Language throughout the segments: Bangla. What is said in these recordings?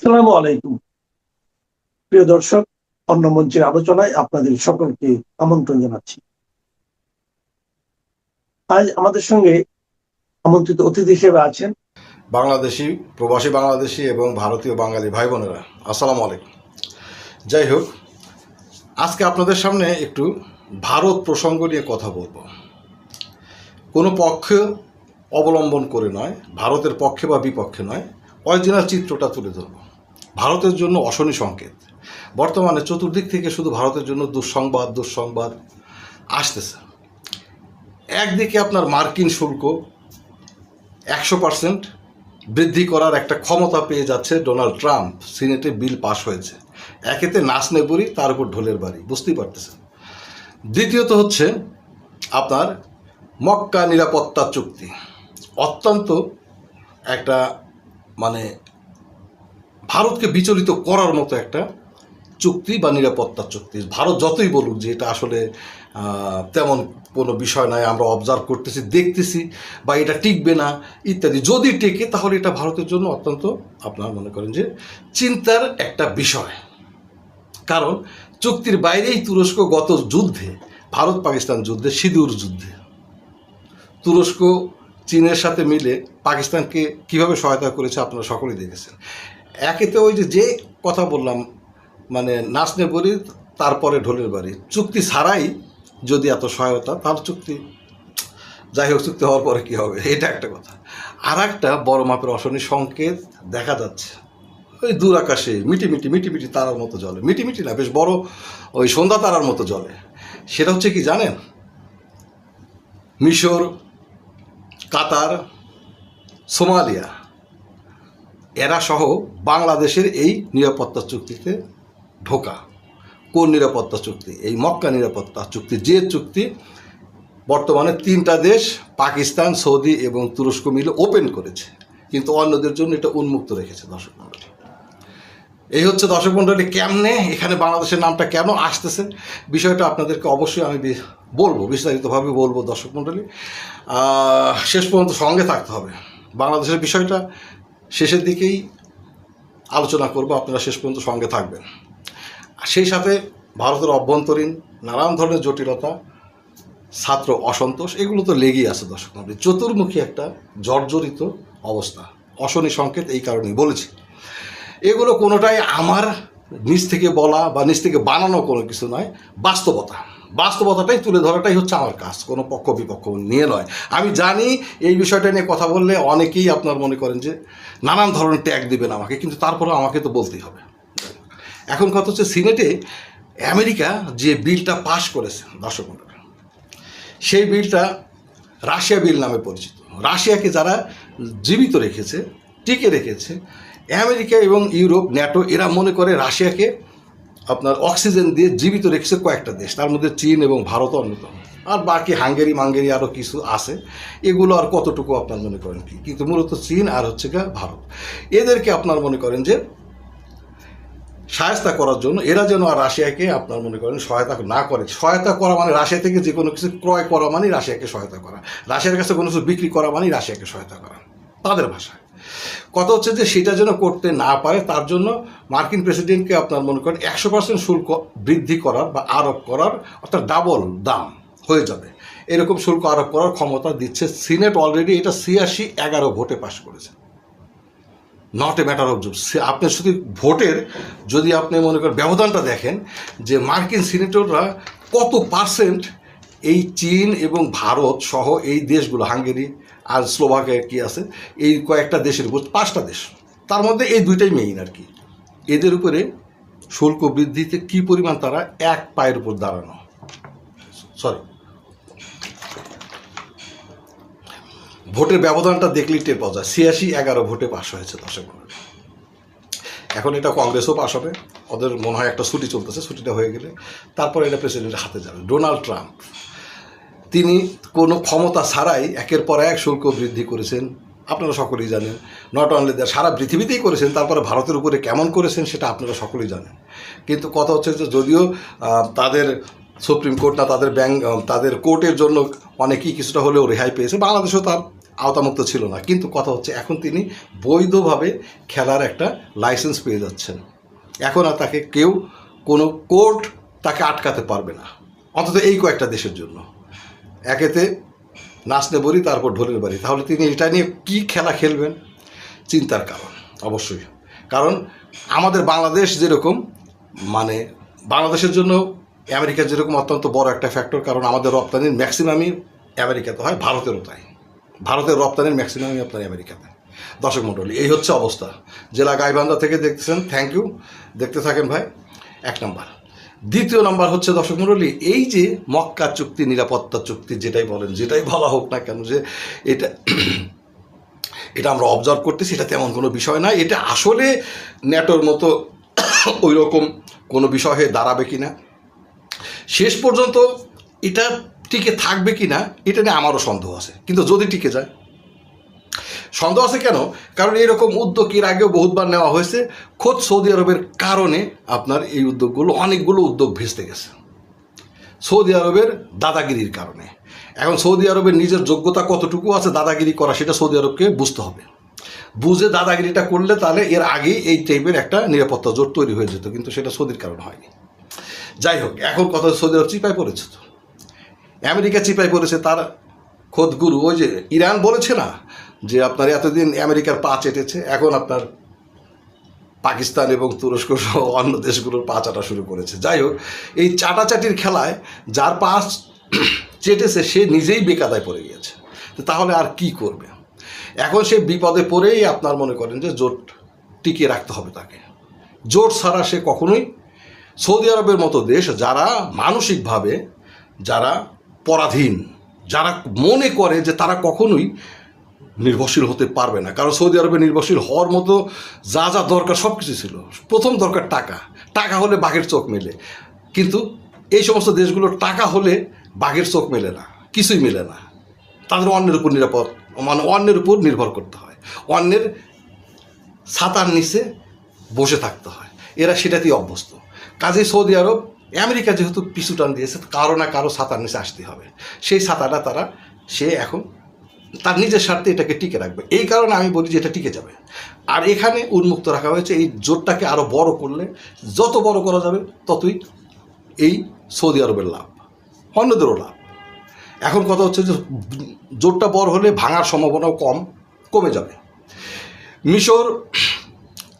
আসসালামু আলাইকুম। প্রিয় দর্শক, অন্য মঞ্চের আলোচনায় আপনাদের সকলকে আমন্ত্রণ জানাচ্ছি। আজ আমাদের সঙ্গে আমন্ত্রিত অতিথি হিসেবে আছেন বাংলাদেশি, প্রবাসী বাংলাদেশি এবং ভারতীয় বাঙালি ভাই বোনেরা, আসসালামু আলাইকুম। যাই হোক, আজকে আপনাদের সামনে একটু ভারত প্রসঙ্গ নিয়ে কথা বলবো। কোনো পক্ষ অবলম্বন করে নয়, ভারতের পক্ষে বা বিপক্ষে নয়, অরিজিনাল চিত্রটা তুলে ধরব। ভারতের জন্য অশনি সংকেত। বর্তমানে চতুর্দিক থেকে শুধু ভারতের জন্য দুঃসংবাদ আসতেছে। একদিকে আপনার মার্কিন শুল্ক 100% বৃদ্ধি করার একটা ক্ষমতা পেয়ে যাচ্ছে ডোনাল্ড ট্রাম্প। সিনেটে বিল পাশ হয়েছে। একেতে নাচ নেবুরি, তার উপর ঢোলের বাড়ি, বুঝতেই পারতেছেন। দ্বিতীয়ত হচ্ছে আপনার মক্কা নিরাপত্তা চুক্তি। অত্যন্ত একটা মানে ভারতকে বিচলিত করার মতো একটা চুক্তি বা নিরাপত্তা চুক্তি। ভারত যতই বলুক যে এটা আসলে তেমন কোনো বিষয় নয়, আমরা অবজার্ভ করতেছি, দেখতেছি, বা এটা টিকবে না ইত্যাদি, যদি টেকে তাহলে এটা ভারতের জন্য অত্যন্ত আপনারা মনে করেন যে চিন্তার একটা বিষয়। কারণ চুক্তির বাইরেই তুরস্ক গত যুদ্ধে, ভারত পাকিস্তান যুদ্ধে, সিঁদুর যুদ্ধে তুরস্ক চীনের সাথে মিলে পাকিস্তানকে কিভাবে সহায়তা করেছে আপনারা সকলেই দেখেছেন। একেতে ওই যে কথা বললাম, মানে নাচনে বলি, তারপরে ঢোলের বাড়ি, চুক্তি ছাড়াই যদি এত সহায়তা, তাহলে চুক্তি, যাই হোক, চুক্তি হওয়ার পরে কী হবে, এটা একটা কথা। আর একটা বড় মাপের অশনি সংকেত দেখা যাচ্ছে ওই দূর আকাশে মিটি তারার মতো জলে, মিটি না, বেশ বড় ওই সন্ধ্যা তারার মতো জলে। সেটা হচ্ছে কি জানেন? মিশর, কাতার, সোমালিয়া এরা সহ বাংলাদেশের এই নিরাপত্তা চুক্তিতে ঢোকা। কোন নিরাপত্তা চুক্তি? এই মক্কা নিরাপত্তা চুক্তি, যে চুক্তি বর্তমানে 3টা দেশ, পাকিস্তান, সৌদি এবং তুরস্ক মিলে ওপেন করেছে, কিন্তু অন্যদের জন্য এটা উন্মুক্ত রেখেছে। দর্শক মণ্ডলী, এই হচ্ছে দর্শক মণ্ডলী কেমনে এখানে বাংলাদেশের নামটা কেন আসতেছে, বিষয়টা আপনাদেরকে অবশ্যই আমি বলবো, বিস্তারিতভাবে বলবো। দর্শক মণ্ডলী, শেষ পর্যন্ত সঙ্গে থাকতে হবে। বাংলাদেশের বিষয়টা শেষের দিকেই আলোচনা করব, আপনারা শেষ পর্যন্ত সঙ্গে থাকবেন। সেই সাথে ভারতের অভ্যন্তরীণ নানান ধরনের জটিলতা, ছাত্র অসন্তোষ, এগুলো তো লেগেই আছে। দর্শক মণ্ডলী, চতুর্মুখী একটা জর্জরিত অবস্থা, অশনি সংকেত এই কারণেই বলেছি। এগুলো কোনোটাই আমার নিজ থেকে বলা বা নিজ থেকে বানানো কোনো কিছু নয়, বাস্তবতাটাই তুলে ধরাটাই হচ্ছে আমার কাজ, কোনো পক্ষ বিপক্ষ নিয়ে নয়। আমি জানি এই বিষয়টা নিয়ে কথা বললে অনেকেই আপনার মনে করেন যে নানান ধরনের ট্যাগ দেবেন আমাকে, কিন্তু তারপরে আমাকে তো বলতেই হবে। এখন কথা হচ্ছে, সিনেটে আমেরিকা যে বিলটা পাশ করেছে, দর্শক মণ্ডলী, সেই বিলটা রাশিয়া বিল নামে পরিচিত। রাশিয়াকে যারা জীবিত রেখেছে, টিকে রেখেছে, আমেরিকা এবং ইউরোপ, ন্যাটো, এরা মনে করে রাশিয়াকে আপনার অক্সিজেন দিয়ে জীবিত রেখেছে কয়েকটা দেশ, তার মধ্যে চীন এবং ভারত অন্যতম। আর বাকি হাঙ্গেরি মাঙ্গেরি আরও কিছু আছে, এগুলো আর কতটুকু আপনার মনে করেন কি, কিন্তু মূলত চীন আর হচ্ছে ভারত, এদেরকে আপনার মনে করেন যে সহায়তা করার জন্য, এরা যেন আর রাশিয়াকে আপনার মনে করেন সহায়তা না করে। সহায়তা করা মানে রাশিয়া থেকে যে কোনো কিছু ক্রয় করা মানেই রাশিয়াকে সহায়তা করা, রাশিয়ার কাছে কোনো কিছু বিক্রি করা মানেই রাশিয়াকে সহায়তা করা, তাদের ভাষায়। কথা হচ্ছে যে সেটা যেন করতে না পারে, তার জন্য মার্কিন প্রেসিডেন্টকে আপনার মনে করেন 100% শুল্ক বৃদ্ধি করার বা আরোপ করার, অর্থাৎ ডাবল দাম হয়ে যাবে, এরকম শুল্ক আরোপ করার ক্ষমতা দিচ্ছে সিনেট। অলরেডি এটা 86-11 ভোটে পাশ করেছে। Not a matter of job. আপনি শুধু ভোটের যদি আপনি মনে করেন ব্যবধানটা দেখেন, যে মার্কিন সিনেটররা কত পার্সেন্ট এই চীন এবং ভারত সহ এই দেশগুলো, হাঙ্গেরি আর স্লোভাকিয়া কি আছে, এই কয়েকটা দেশের উপর, 5টা দেশ, তার মধ্যে এই 2টাই মেইন আর কি, এদের উপরে শুল্ক বৃদ্ধিতে কি পরিমাণ তারা এক পায়ের উপর দাঁড়ানো। ভোটের ব্যবধানটা দেখলেই টের পাওয়া যায়। 86-11 ভোটে পাশ হয়েছে। দর্শক, এখন এটা কংগ্রেসও পাশ হবে, ওদের মনে হয় একটা ছুটি চলতেছে, ছুটিটা হয়ে গেলে তারপর এটা প্রেসিডেন্টের হাতে যাবে। ডোনাল্ড ট্রাম্প, তিনি কোনো ক্ষমতা ছাড়াই একের পর এক শুল্ক বৃদ্ধি করেছেন, আপনারা সকলেই জানেন। নট অনলি দ্যাট, সারা পৃথিবীতেই করেছেন, তারপরে ভারতের উপরে কেমন করেছেন সেটা আপনারা সকলেই জানেন। কিন্তু কথা হচ্ছে যে যদিও তাদের সুপ্রিম কোর্ট না, তাদের কোর্টের জন্য অনেকেই কিছুটা হলেও রেহাই পেয়েছে, বাংলাদেশেও তার আওতামুক্ত ছিল না, কিন্তু কথা হচ্ছে এখন তিনি বৈধভাবে খেলার একটা লাইসেন্স পেয়ে যাচ্ছেন। এখন আর তাকে কেউ কোনো কোর্ট তাকে আটকাতে পারবে না, অন্তত এই কয়েকটা দেশের জন্য। একেতে নাচনে বলি, তারপর ঢোলের বাড়ি। তাহলে তিনি এটা নিয়ে কী খেলা খেলবেন, চিন্তার কারণ অবশ্যই। কারণ আমাদের বাংলাদেশ যেরকম, মানে বাংলাদেশের জন্য আমেরিকা যেরকম অত্যন্ত বড় একটা ফ্যাক্টর, কারণ আমাদের রপ্তানির ম্যাক্সিমামই আমেরিকাতে হয়, ভারতেরও তাই। ভারতের রপ্তানির ম্যাক্সিমামই আপনার আমেরিকাতে। দর্শক মণ্ডলী, এই হচ্ছে অবস্থা। জেলা গাইবান্ধা থেকে দেখতেছেন, থ্যাংক ইউ, দেখতে থাকেন ভাই। এক নাম্বার। দ্বিতীয় নাম্বার হচ্ছে দর্শক মণ্ডলী, এই যে মক্কা চুক্তি, নিরাপত্তা চুক্তি, যেটাই বলেন, যেটাই বলা হোক না কেন, যে এটা এটা আমরা অবজার্ভ করতেছি, এটা তেমন কোনো বিষয় না। এটা আসলে ন্যাটোর মতো ওই রকম কোনো বিষয় হয়ে দাঁড়াবে কি না, শেষ পর্যন্ত এটা টিকে থাকবে কি না, এটা নিয়ে আমারও সন্দেহ আছে। কিন্তু যদি টিকে যায়, সন্দেহ আছে কেন? কারণ এরকম উদ্যোগ এর আগেও বহুতবার নেওয়া হয়েছে। খোদ সৌদি আরবের কারণে আপনার এই উদ্যোগগুলো, অনেকগুলো উদ্যোগ ভেস্তে গেছে সৌদি আরবের দাদাগিরির কারণে। এখন সৌদি আরবের নিজের যোগ্যতা কতটুকু আছে দাদাগিরি করা, সেটা সৌদি আরবকে বুঝতে হবে। বুঝে দাদাগিরিটা করলে তাহলে এর আগেই এই টাইপের একটা নিরাপত্তা জোট তৈরি হয়ে যেত, কিন্তু সেটা সৌদির কারণে হয়নি। যাই হোক, এখন কথা সৌদি আরব চিপায় পড়েছে, তো আমেরিকা চিপায় পড়েছে। তার খোদ গুরু, ওই যে ইরান বলেছে না যে আপনার এতদিন আমেরিকার পা চেটেছে, এখন আপনার পাকিস্তান এবং তুরস্ক সহ অন্য দেশগুলোর পা চাটা শুরু করেছে। যাই হোক, এই চাটাচাটির খেলায় যার পা চেটেছে সে নিজেই বেকায়দায় পড়ে গিয়েছে। তো তাহলে আর কি করবে? এখন সে বিপদে পড়েই আপনার মনে করেন যে জোট টিকিয়ে রাখতে হবে তাকে। জোট ছাড়া সে কখনোই, সৌদি আরবের মতো দেশ যারা মানসিকভাবে, যারা পরাধীন, যারা মনে করে যে তারা কখনোই নির্ভরশীল হতে পারবে না। কারণ সৌদি আরবে নির্ভরশীল হওয়ার মতো যা যা দরকার সব কিছু ছিল। প্রথম দরকার টাকা, টাকা হলে বাঘের চোখ মেলে। কিন্তু এই সমস্ত দেশগুলোর টাকা হলে বাঘের চোখ মেলে না, কিছুই মেলে না। তাদের অন্যের উপর অন্যের উপর নির্ভর করতে হয়, অন্যের ছাতার নিচে বসে থাকতে হয়। এরা সেটাতেই অভ্যস্ত। কাজেই সৌদি আরব, আমেরিকা যেহেতু পিছু টান দিয়েছে, কারো না কারো ছাতার নিচে আসতে হবে। সেই ছাতাটা সে এখন তার নিজের স্বার্থে এটাকে টিকে রাখবে। এই কারণে আমি বলি যে এটা টিকে যাবে। আর এখানে উন্মুক্ত রাখা হয়েছে, এই জোটটাকে আরও বড় করলে, যত বড় করা যাবে ততই এই সৌদি আরবের লাভ, অন্যদেরও লাভ। এখন কথা হচ্ছে যে জোটটা বড় হলে ভাঙার সম্ভাবনাও কমে যাবে। মিশর,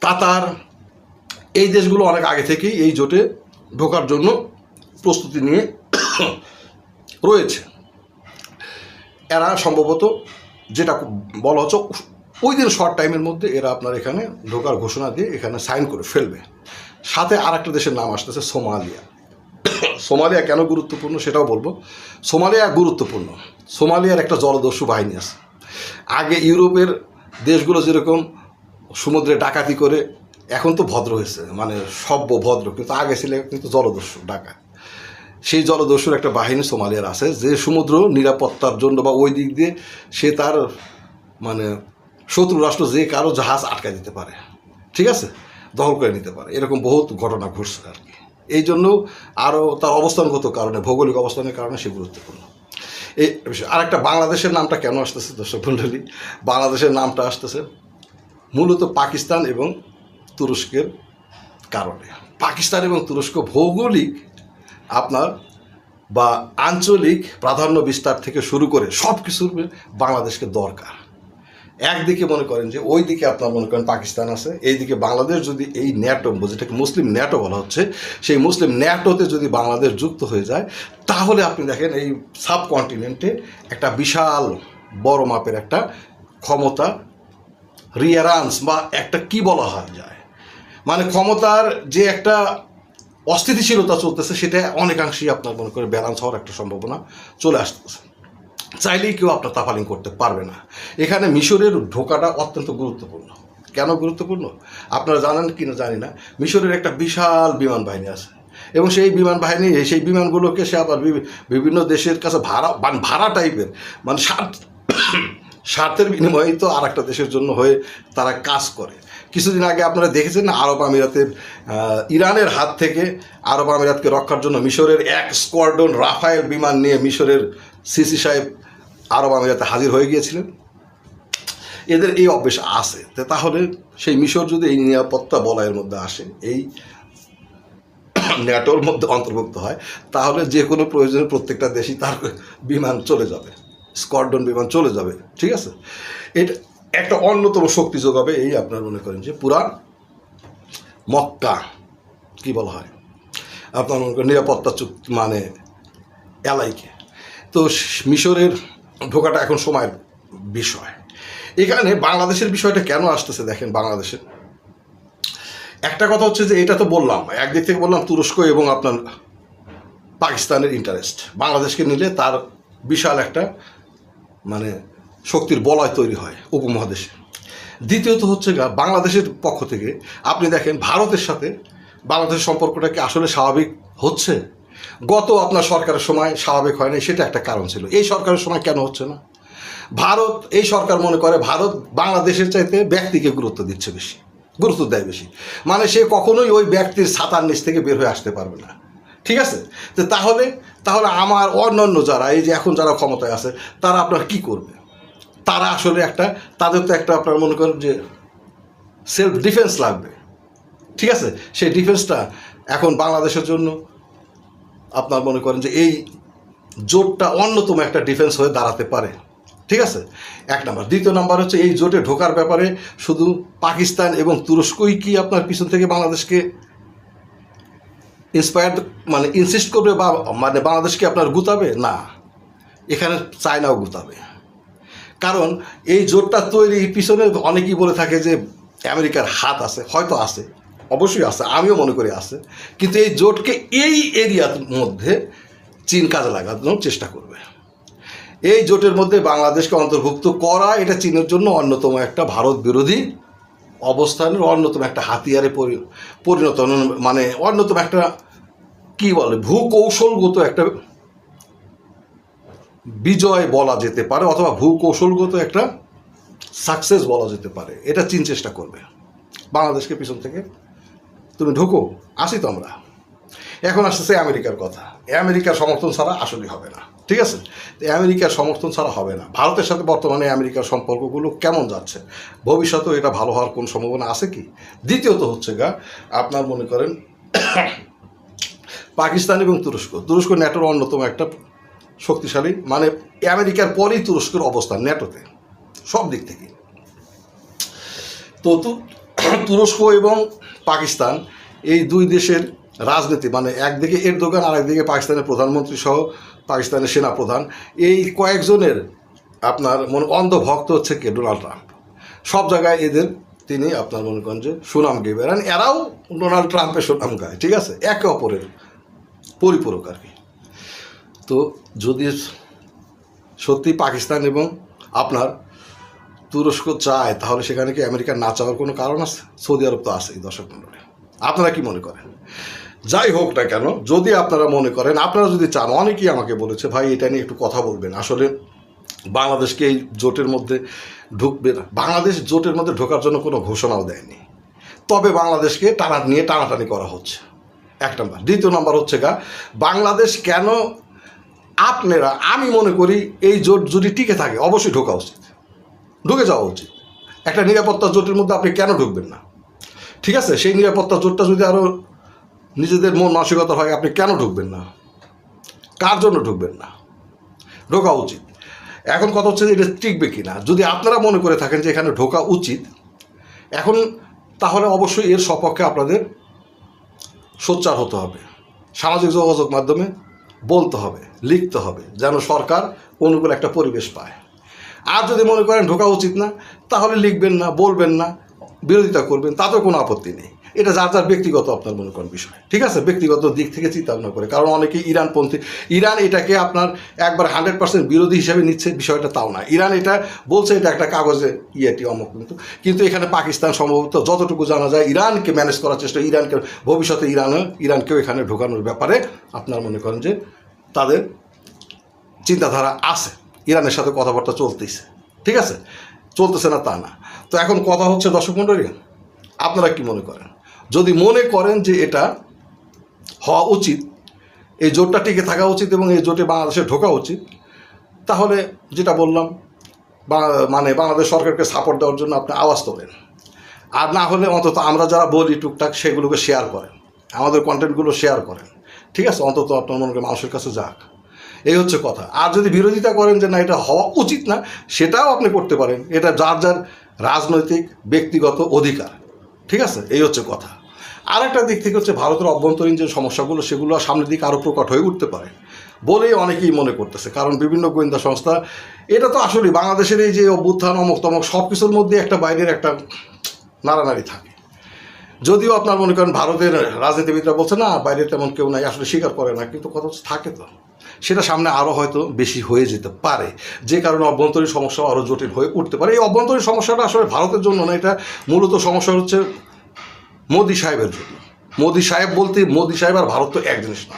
কাতার, এই দেশগুলো অনেক আগে থেকেই এই জোটে ঢোকার জন্য প্রস্তুতি নিয়ে রয়েছে। এরা সম্ভবত, যেটা বলা হচ্ছে, ওই দিন শর্ট টাইমের মধ্যে এরা আপনার এখানে ঢোকার ঘোষণা দিয়ে এখানে সাইন করে ফেলবে। সাথে আর একটা দেশের নাম আসতেছে, সোমালিয়া। সোমালিয়া কেন গুরুত্বপূর্ণ সেটাও বলবো। সোমালিয়া গুরুত্বপূর্ণ, সোমালিয়ার একটা জলদস্যু বাহিনী আছে। আগে ইউরোপের দেশগুলো যেরকম সমুদ্রে ডাকাতি করে, এখন তো ভদ্র হয়েছে, মানে সভ্য ভদ্র, কিন্তু আগে ছিল কিন্তু জলদস্যু ডাকাত। সেই জলদস্যুর একটা বাহিনী সোমালিয়ার আছে, যে সমুদ্র নিরাপত্তার জন্য বা ওই দিক দিয়ে সে তার মানে শত্রু রাষ্ট্র যে কারো জাহাজ আটকায় দিতে পারে, ঠিক আছে, দখল করে নিতে পারে। এরকম বহুত ঘটনা ঘটছে আর কি। এই জন্য আরও তার অবস্থানগত কারণে, ভৌগোলিক অবস্থানের কারণে সে গুরুত্বপূর্ণ। এই বিষয়। আর একটা, বাংলাদেশের নামটা কেন আসতেছে দর্শক মণ্ডলী? বাংলাদেশের নামটা আসতেছে মূলত পাকিস্তান এবং তুরস্কের কারণে। পাকিস্তান এবং তুরস্ক ভৌগোলিক আপনার বা আঞ্চলিক প্রাধান্য বিস্তার থেকে শুরু করে সব কিছুর বাংলাদেশকে দরকার। একদিকে মনে করেন যে ওই দিকে আপনার মনে করেন পাকিস্তান আছে, এইদিকে বাংলাদেশ যদি এই ন্যাটো, যেটাকে মুসলিম ন্যাটো বলা হচ্ছে, সেই মুসলিম ন্যাটোতে যদি বাংলাদেশ যুক্ত হয়ে যায়, তাহলে আপনি দেখেন এই সাবকন্টিনেন্টে একটা বিশাল বড় মাপের একটা ক্ষমতা রিয়ারান্স, বা একটা কি বলা হয় যায়, মানে ক্ষমতার যে একটা অস্থিতিশীলতা চলতেছে, সেটা অনেকাংশেই আপনার মনে করে ব্যালেন্স হওয়ার একটা সম্ভাবনা চলে আসতেছে। চাইলেই কেউ আপনার তাফালিং করতে পারবে না। এখানে মিশরের ঢোকাটা অত্যন্ত গুরুত্বপূর্ণ। কেন গুরুত্বপূর্ণ আপনারা জানেন কি না জানি না, মিশরের একটা বিশাল বিমান বাহিনী আছে, এবং সেই বিমান বাহিনী, সেই বিমানগুলোকে সে আবার বিভিন্ন দেশের কাছে ভাড়া টাইপের, মানে স্বার্থের বিনিময়ে তো আর একটা দেশের জন্য হয়ে তারা কাজ করে। কিছুদিন আগে আপনারা দেখেছেন না, আরব আমিরাতের ইরানের হাত থেকে আরব আমিরাতকে রক্ষার জন্য মিশরের এক স্কোয়াড্রন রাফায়েল বিমান নিয়ে মিশরের সিসি সাহেব আরব আমিরাতে হাজির হয়ে গিয়েছিলেন। এদের এই অভ্যেস আছে। তাহলে সেই মিশর যদি এই নিরাপত্তা বলয়ের মধ্যে আসে, এই ন্যাটোর মধ্যে অন্তর্ভুক্ত হয়, তাহলে যে কোনো প্রয়োজনে প্রত্যেকটা দেশই তার বিমান চলে যাবে, স্কোয়াড্রন বিমান চলে যাবে। ঠিক আছে, এটা একটা অন্যতম শক্তি যোগাবে এই আপনার মনে করেন যে পুরা মক্কা কি বলা হয় আপনার মনে করেন নিরাপত্তা চুক্তি মানে এলাইকে। তো মিশরের ঢোকাটা এখন সময়ের বিষয়। এখানে বাংলাদেশের বিষয়টা কেন আসতেছে দেখেন, বাংলাদেশের একটা কথা হচ্ছে যে এটা তো বললাম, একদিক থেকে বললাম তুরস্ক এবং আপনার পাকিস্তানের ইন্টারেস্ট, বাংলাদেশকে নিলে তার বিশাল একটা মানে শক্তির বলয় তৈরি হয় উপমহাদেশে। দ্বিতীয়ত হচ্ছে বাংলাদেশের পক্ষ থেকে আপনি দেখেন ভারতের সাথে বাংলাদেশের সম্পর্কটা কি আসলে স্বাভাবিক হচ্ছে? গত আপনার সরকারের সময় স্বাভাবিক হয় না, সেটা একটা কারণ ছিল। এই সরকারের সময় কেন হচ্ছে না? ভারত, এই সরকার মনে করে ভারত বাংলাদেশের চাইতে ব্যক্তিকে গুরুত্ব দিচ্ছে বেশি, গুরুত্ব দেয় বেশি। মানে সে কখনোই ওই ব্যক্তির ছাতার নিচ থেকে বের হয়ে আসতে পারবে না। ঠিক আছে, তো তাহলে আমার অন্যান্য যারা এই যে এখন যারা ক্ষমতায় আছে তারা আপনার কি করবে? তারা আসলে একটা, তাদের তো একটা আপনার মনে করেন যে সেলফ ডিফেন্স লাগবে। ঠিক আছে, সেই ডিফেন্সটা এখন বাংলাদেশের জন্য আপনার মনে করেন যে এই জোটটা অন্যতম একটা ডিফেন্স হয়ে দাঁড়াতে পারে। ঠিক আছে, এক নাম্বার। দ্বিতীয় নাম্বার হচ্ছে এই জোটে ঢোকার ব্যাপারে শুধু পাকিস্তান এবং তুরস্কই কি আপনার পিছন থেকে বাংলাদেশকে ইন্সপায়ার্ড মানে ইনসিস্ট করবে বা মানে বাংলাদেশকে আপনার গুতাবে? না, এখানে চায়নাও গুতাবে। কারণ এই জোটটা তৈরির পিছনে অনেকেই বলে থাকে যে আমেরিকার হাত আছে, হয়তো আছে, অবশ্যই আছে, আমিও মনে করি আছে। কিন্তু এই জোটকে এই এরিয়ার মধ্যে চীন কাজে লাগানোর চেষ্টা করবে। এই জোটের মধ্যে বাংলাদেশকে অন্তর্ভুক্ত করা এটা চীনের জন্য অন্যতম একটা ভারত বিরোধী অবস্থানের অন্যতম একটা হাতিয়ারে পরিণত, মানে অন্যতম একটা কি বলে ভূকৌশলগত একটা বিজয় বলা যেতে পারে, অথবা ভূকৌশলগত একটা সাকসেস বলা যেতে পারে। এটা চীন চেষ্টা করবে বাংলাদেশকে পিছন থেকে তুমি ঢুকো। আসি তো আমরা, এখন আসতেছে আমেরিকার কথা। আমেরিকার সমর্থন ছাড়া আসলে হবে না। ঠিক আছে, আমেরিকার সমর্থন ছাড়া হবে না। ভারতের সাথে বর্তমানে আমেরিকার সম্পর্কগুলো কেমন যাচ্ছে, ভবিষ্যতেও এটা ভালো হওয়ার কোন সম্ভাবনা আছে কি? দ্বিতীয়ত হচ্ছে আপনার মনে করেন পাকিস্তান এবং তুরস্ক ন্যাটোর অন্যতম একটা শক্তিশালী, মানে আমেরিকার পরেই তুরস্কের অবস্থান ন্যাটোতে সব দিক থেকে। তো তুরস্ক এবং পাকিস্তান এই দুই দেশের রাজনীতি, মানে একদিকে এরদোগান আর একদিকে পাকিস্তানের প্রধানমন্ত্রী সহ পাকিস্তানের সেনাপ্রধান, এই কয়েকজনের আপনার অন্ধভক্ত হচ্ছে কে? Donald Trump. সব জায়গায় এদের তিনি আপনার মনে করেন যে সুনাম গেয়ে বেড়ান, এরাও ডোনাল্ড ট্রাম্পের সুনাম গায়। ঠিক আছে, একে অপরের পরিপূরক আর কি। তো যদি সত্যি পাকিস্তান এবং আপনার তুরস্ক চায়, তাহলে সেখানে কি আমেরিকার না চাওয়ার কোনো কারণ আছে? সৌদি আরব তো আছেই। দর্শক মণ্ডলী, আপনারা কি মনে করেন? যাই হোক না কেন, যদি আপনারা মনে করেন, আপনারা যদি চান, অনেকেই আমাকে বলেছে ভাই এটা নিয়ে একটু কথা বলবেন, আসলে বাংলাদেশকে এই জোটের মধ্যে ঢুকবে না। বাংলাদেশ জোটের মধ্যে ঢোকার জন্য কোনো ঘোষণাও দেয়নি, তবে বাংলাদেশকে টানাটানি করা হচ্ছে, এক নম্বর। দ্বিতীয় নম্বর হচ্ছে বাংলাদেশ কেন আপনারা, আমি মনে করি এই জোট যদি টিকে থাকে অবশ্যই ঢোকা উচিত, ঢুকে যাওয়া উচিত। একটা নিরাপত্তা জোটের মধ্যে আপনি কেন ঢুকবেন না? ঠিক আছে, সেই নিরাপত্তা জোটটা যদি আরও নিজেদের মন মানসিকতা হয়, আপনি কেন ঢুকবেন না? কার জন্য ঢুকবেন না? ঢোকা উচিত। এখন কথা হচ্ছে যে এটা টিকবে কি না। যদি আপনারা মনে করে থাকেন যে এখানে ঢোকা উচিত এখন, তাহলে অবশ্যই এর সপক্ষে আপনাদের সোচ্চার হতে হবে, সামাজিক যোগাযোগ মাধ্যমে বলতে হবে, লিখতে হবে, যেন সরকার অনুকূল একটা পরিবেশ পায়। আর যদি মনে করেন ঢোকা উচিত না, তাহলে লিখবেন না, বলবেন না, বিরোধিতা করবেন, তাতেও কোনো আপত্তি নেই। এটা যার যার ব্যক্তিগত আপনার মনে করেন বিষয়। ঠিক আছে, ব্যক্তিগত দিক থেকে চিন্তা ভাবনা করে। কারণ অনেকে ইরানপন্থী, ইরান এটাকে আপনার একবার 100% বিরোধী হিসেবে নিচ্ছে, বিষয়টা তাও না। ইরান এটা বলছে এটা একটা কাগজে ইয়েটি অমুক, কিন্তু এখানে পাকিস্তান সম্ভবত যতটুকু জানা যায় ইরানকে ম্যানেজ করার চেষ্টা, ইরানকে ভবিষ্যতে ইরানকেও এখানে ঢোকানোর ব্যাপারে আপনার মনে করেন যে তাদের চিন্তাধারা আছে। ইরানের সাথে কথাবার্তা চলতেছে, ঠিক আছে, চলতেছে না তা না। তো এখন কথা হচ্ছে দর্শক মণ্ডলী, আপনারা কি মনে করেন? যদি মনে করেন যে এটা হওয়া উচিত, এই জোটটা টিকে থাকা উচিত এবং এই জোটে বাংলাদেশে ঢোকা উচিত, তাহলে যেটা বললাম মানে বাংলাদেশ সরকারকে সাপোর্ট দেওয়ার জন্য আপনি আওয়াজ তোলেন। আর না হলে অন্তত আমরা যারা বলি টুকটাক সেগুলোকে শেয়ার করেন, আমাদের কন্টেন্টগুলো শেয়ার করেন, ঠিক আছে? অন্তত আপনার মনে করেন মানুষের কাছে যাক, এই হচ্ছে কথা। আর যদি বিরোধিতা করেন যে না এটা হওয়া উচিত না, সেটাও আপনি করতে পারেন, এটা যার যার রাজনৈতিক ব্যক্তিগত অধিকার, ঠিক আছে? এই হচ্ছে কথা। আর একটা দিক থেকে হচ্ছে ভারতের অভ্যন্তরীণ যে সমস্যাগুলো সেগুলো সামনের দিকে আরও প্রকট হয়ে উঠতে পারে বলেই অনেকেই মনে করতেছে, কারণ বিভিন্ন গোয়েন্দা সংস্থা, এটা তো আসলে বাংলাদেশের এই যে অভ্যুত্থান অমুক তমক সব কিছুর মধ্যে একটা বাইরের একটা নাড়ানাড়ি থাকে। যদিও আপনার মনে করেন ভারতের রাজনীতিবিদরা বলছে না বাইরে তেমন কেউ নাই, আসলে স্বীকার করে না, কিন্তু কথা হচ্ছে থাকে তো, সেটা সামনে আরও হয়তো বেশি হয়ে যেতে পারে, যে কারণে অভ্যন্তরীণ সমস্যা আরও জটিল হয়ে উঠতে পারে। এই অভ্যন্তরীণ সমস্যাটা আসলে ভারতের জন্য না, এটা মূলত সমস্যা হচ্ছে মোদি সাহেবের জন্য। মোদি সাহেব বলতে মোদি সাহেব আর ভারত তো এক জিনিস না,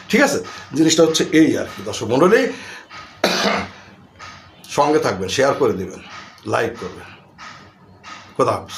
ঠিক আছে? জিনিসটা হচ্ছে এই আর কি। দর্শক মণ্ডলী, সঙ্গে থাকবেন, শেয়ার করে দেবেন, লাইক করবেন। খোদা হাফেজ।